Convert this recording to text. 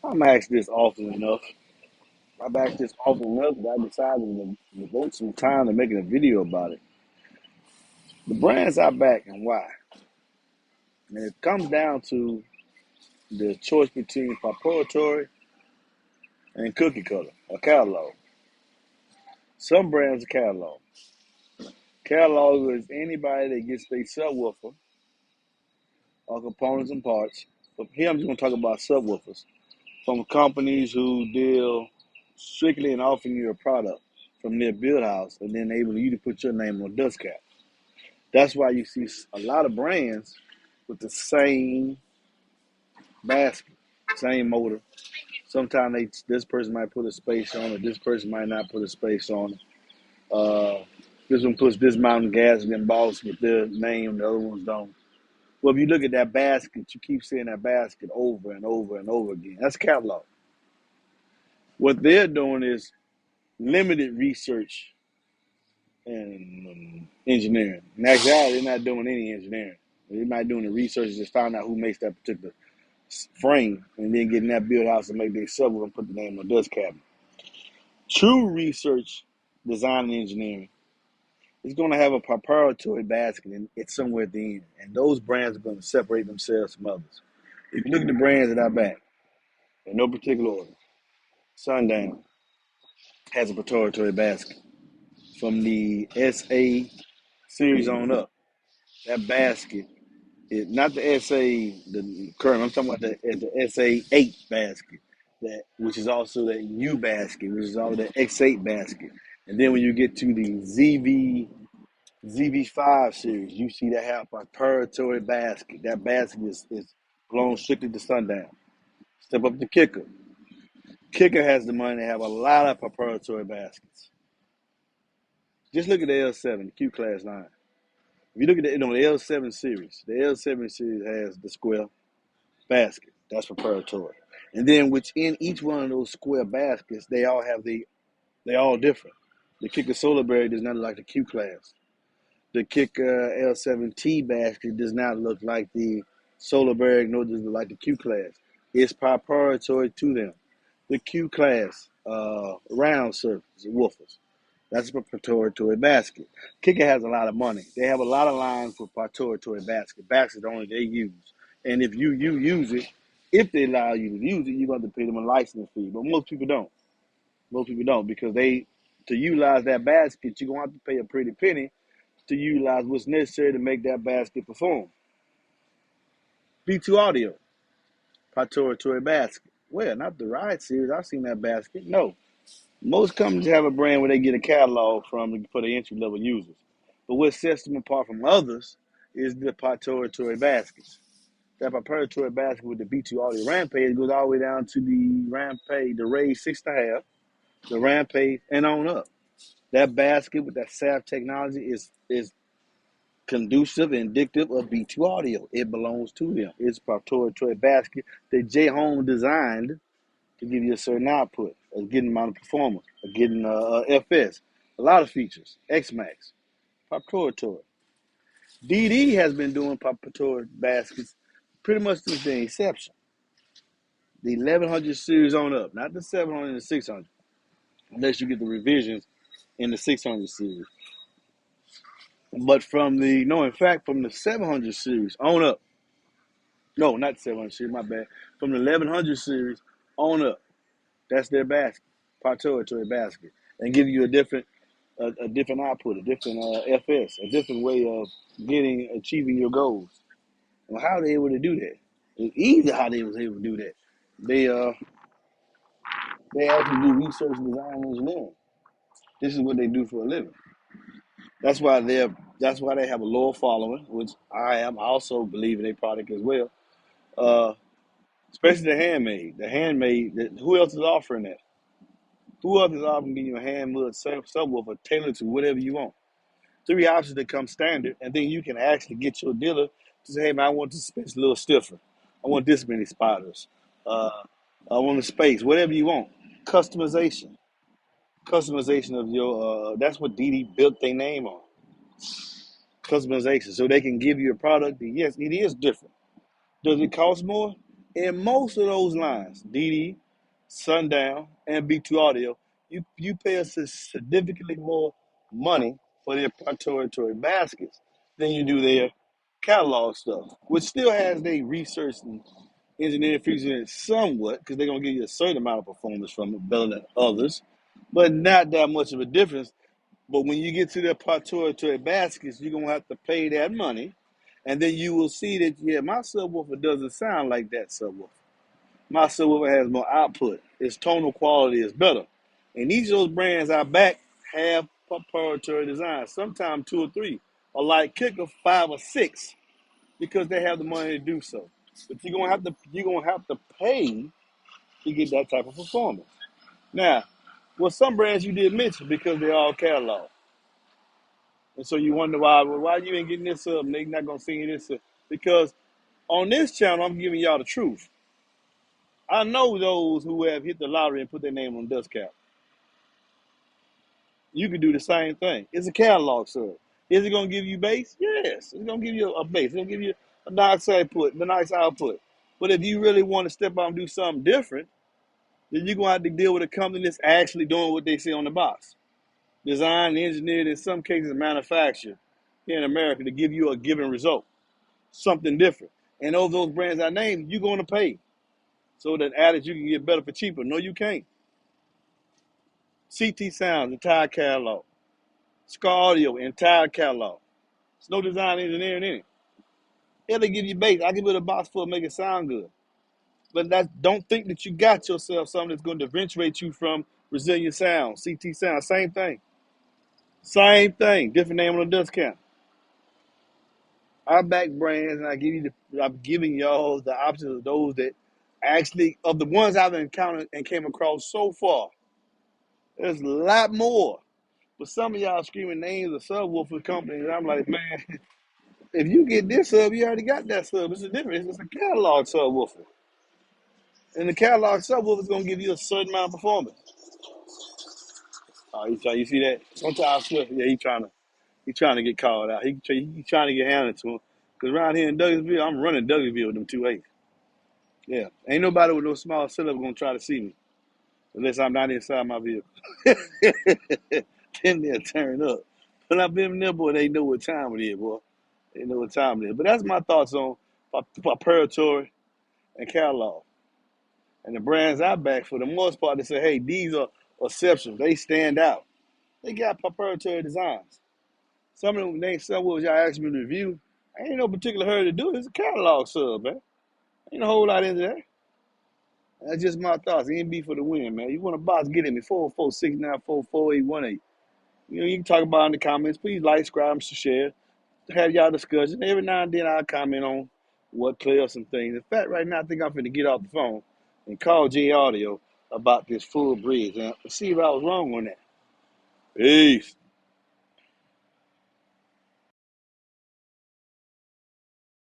I'm asked this often enough. I've asked this often enough that I decided to devote some time to making a video about it. The brands I back and why. And it comes down to the choice between proprietary and cookie cutter, a catalog. Some brands are catalog. Catalog is anybody that gets their subwoofer or components and parts. But here I'm just going to talk about subwoofers from companies who deal strictly in offering you a product from their build house and then able you to put your name on a dust cap. That's why you see a lot of brands with the same basket, same motor. Sometimes this person might put a space on it, this person might not put a space on it. This one puts this mountain gasket embossed with their name, the other ones don't. Well, if you look at that basket, you keep seeing that basket over and over and over again. That's catalog. What they're doing is limited research and engineering. In actuality, they're not doing any engineering. They're not doing the research, just find out who makes that particular frame and then getting that build house and make their subwoofer and put the name on the dust cabinet. True research, design, and engineering is going to have a proprietary basket and it's somewhere at the end. And those brands are going to separate themselves from others. If you look at the brands that I back, in no particular order, Sundown has a proprietary basket. From the SA series on up, that basket is not the SA, the current, I'm talking about the SA8 basket, that which is also the U basket, which is also the X8 basket. And then when you get to the ZV5 series, you see that have a proprietary basket. That basket is belongs strictly to Sundown. Step up to Kicker. Kicker has the money to have a lot of proprietary baskets. Just look at the L7, the Q class line. If you look at the L7 series, the L7 series has the square basket. That's proprietary. And then within each one of those square baskets, they all different. The Kicker Solar Berry does not look like the Q class. The Kicker L7T basket does not look like the Solar Berry, nor does it look like the Q class. It's proprietary to them. The Q class round surface woofers. That's a proprietary basket. Kicker has a lot of money. They have a lot of lines for proprietary baskets only they use. And if you use it, if they allow you to use it, you're going to pay them a license fee. But most people don't. Most people don't because to utilize that basket, you're going to have to pay a pretty penny to utilize what's necessary to make that basket perform. B2 Audio, proprietary basket. Well, not the Ride series. I've seen that basket. No. Most companies have a brand where they get a catalog from for the entry level users. But what sets them apart from others is the proprietary baskets. That proprietary basket with the B2 Audio Rampage goes all the way down to the Rampage, the Ray 6.5, the Rampage, and on up. That basket with that SAF technology is conducive and indicative of B2 Audio. It belongs to them. It's a proprietary basket that J Home designed to give you a certain output, a getting amount of performance, a getting FS, a lot of features, X-Max, proprietary. DD has been doing proprietary baskets pretty much since the inception. The 1100 series on up, not the 700 and the 600, unless you get the revisions in the 600 series. But from the 700 series on up, no, not the 700 series, my bad, from the 1100 series on up, that's their basket, proprietary basket, and give you a different output, a different FS, a different way of achieving your goals. Well, how are they able to do that? It's easy how they was able to do that. They uh they actually do research, design, and engineering. This is what they do for a living. That's why they have a loyal following, which I am also believe in their product as well. Uh, Especially the handmade. Who else is offering that? Who else is offering you a handmade subwoofer tailored to whatever you want? Three options that come standard, and then you can actually get your dealer to say, "Hey man, I want this space a little stiffer. I want this many spotters. Uh, I want the space, whatever you want." Customization of your. That's what DD built their name on. Customization, so they can give you a product that yes, it is different. Does it cost more? In most of those lines, DD, Sundown, and B2 Audio, you pay us significantly more money for their proprietary baskets than you do their catalog stuff, which still has their research and engineering features in it somewhat, because they're gonna give you a certain amount of performance from it, better than others, but not that much of a difference. But when you get to the proprietary baskets, you're gonna have to pay that money, and then you will see that, yeah, my subwoofer doesn't sound like that subwoofer. My subwoofer has more output. Its tonal quality is better. And each of those brands I back have proprietary designs, sometimes two or three, or like Kicker 5 or 6, because they have the money to do so. But you're gonna have to pay to get that type of performance. Now, well, some brands you did mention because they're all catalog. And so you wonder why you ain't getting this up and they not gonna send you this up. Because on this channel, I'm giving y'all the truth. I know those who have hit the lottery and put their name on dust cap. You can do the same thing. It's a catalog sub. Is it gonna give you bass? Yes. It's gonna give you a bass. It's gonna give you a nice output. But if you really want to step out and do something different, then you're gonna have to deal with a company that's actually doing what they say on the box. Designed, engineered, in some cases manufactured here in America to give you a given result. Something different. And of those brands I named, you're gonna pay. So that added you can get better for cheaper. No, you can't. CT Sounds, entire catalog. Scar Audio, entire catalog. There's no design engineering in it. Yeah, they give you bass. I give it a box full, make it sound good. But don't think that you got yourself something that's going to differentiate you from Resilient Sound, CT Sound. Same thing. Same thing. Different name on the dust count. I back brands, and I'm giving y'all the options of those that actually, of the ones I've encountered and came across so far. There's a lot more. But some of y'all screaming names of subwoofer companies, and I'm like, man, if you get this sub, you already got that sub. It's a difference. It's a catalog subwoofer. And the catalog subwoofer is going to give you a certain amount of performance. Oh, you see that? Sometimes Swift, yeah, he trying to get called out. He trying to get handed to him. Because around here in Douglasville, I'm running Douglasville with them 2.8. Yeah. Ain't nobody with no small setup going to try to see me. Unless I'm not inside my vehicle. Then they'll turn up. But I've been there, boy, they know what time it is, boy. They know what time it is. But that's my thoughts on proprietary and catalog. And the brands I back, for the most part, they say, hey, these are exceptions. They stand out. They got proprietary designs. Some of them names, some what y'all asked me to review, I ain't no particular hurry to do it. It's a catalog sub, man. Ain't a whole lot in there. That's just my thoughts. NB for the win, man. You want a box, get at me. 446944818. You can talk about it in the comments. Please like, subscribe, and share. Have y'all discussion. Every now and then I'll comment on what clears some things. In fact, right now I think I'm finna get off the phone and call J Audio about this full bridge and see if I was wrong on that. Peace.